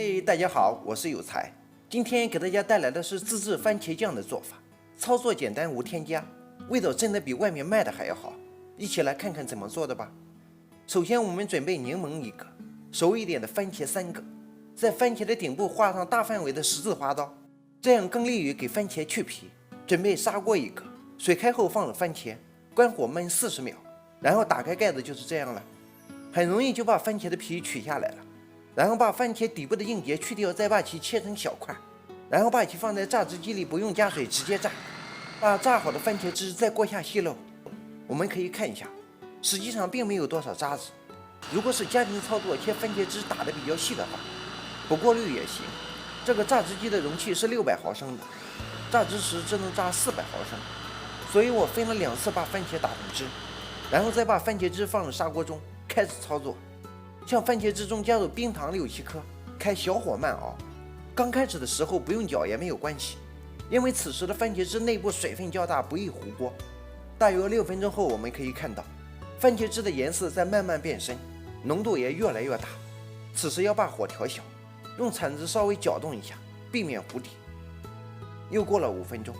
嘿，大家好，我是有才。今天给大家带来的是自制番茄酱的做法，操作简单无添加，味道真的比外面卖的还要好。一起来看看怎么做的吧。首先我们准备柠檬1个，熟一点的番茄3个，在番茄的顶部画上大范围的十字花刀，这样更利于给番茄去皮。准备砂锅1个，水开后放入番茄，关火焖40秒，然后打开盖子就是这样了，很容易就把番茄的皮取下来了。然后把番茄底部的硬节去掉，再把其切成小块，然后把其放在榨汁机里，不用加水直接榨。把榨好的番茄汁在锅下吸漏。我们可以看一下，实际上并没有多少渣子。如果是家庭操作，切番茄汁打得比较细的话，不过滤也行。这个榨汁机的容器是600毫升的，榨汁时只能榨400毫升，所以我分了2次把番茄打成汁，然后再把番茄汁放入砂锅中，开始操作。向番茄汁中加入冰糖6-7颗，开小火慢熬。刚开始的时候不用搅也没有关系，因为此时的番茄汁内部水分较大，不易糊锅。大约6分钟后，我们可以看到番茄汁的颜色在慢慢变深，浓度也越来越大。此时要把火调小，用铲子稍微搅动一下，避免糊底。又过了5分钟，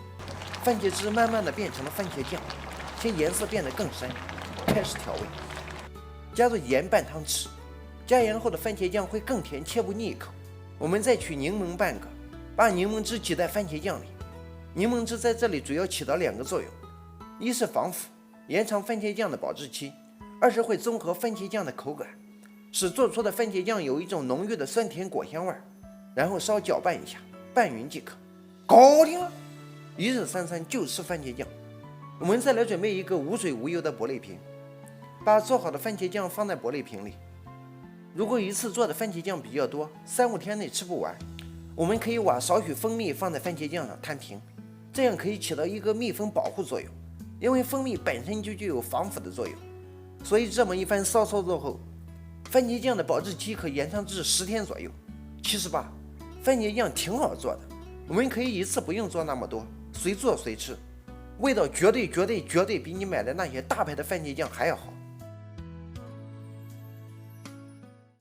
番茄汁慢慢的变成了番茄酱，且颜色变得更深。开始调味，加入盐半汤匙。加盐后的番茄酱会更甜，切不腻一口。我们再取柠檬半个，把柠檬汁挤在番茄酱里。柠檬汁在这里主要起到2个作用：一是防腐，延长番茄酱的保质期；二是会综合番茄酱的口感，使做出的番茄酱有一种浓郁的酸甜果香味。然后稍搅拌一下，拌匀即可，搞定了。一日三餐就吃番茄酱。我们再来准备一个无水无油的玻璃瓶，把做好的番茄酱放在玻璃瓶里。如果一次做的番茄酱比较多，3-5天内吃不完，我们可以挖少许蜂蜜放在番茄酱上摊平，这样可以起到一个密封保护作用。因为蜂蜜本身就具有防腐的作用，所以这么一番骚操作后，番茄酱的保质期可延长至10天左右。其实吧，番茄酱挺好做的，我们可以一次不用做那么多，随做随吃，味道绝对比你买的那些大牌的番茄酱还要好。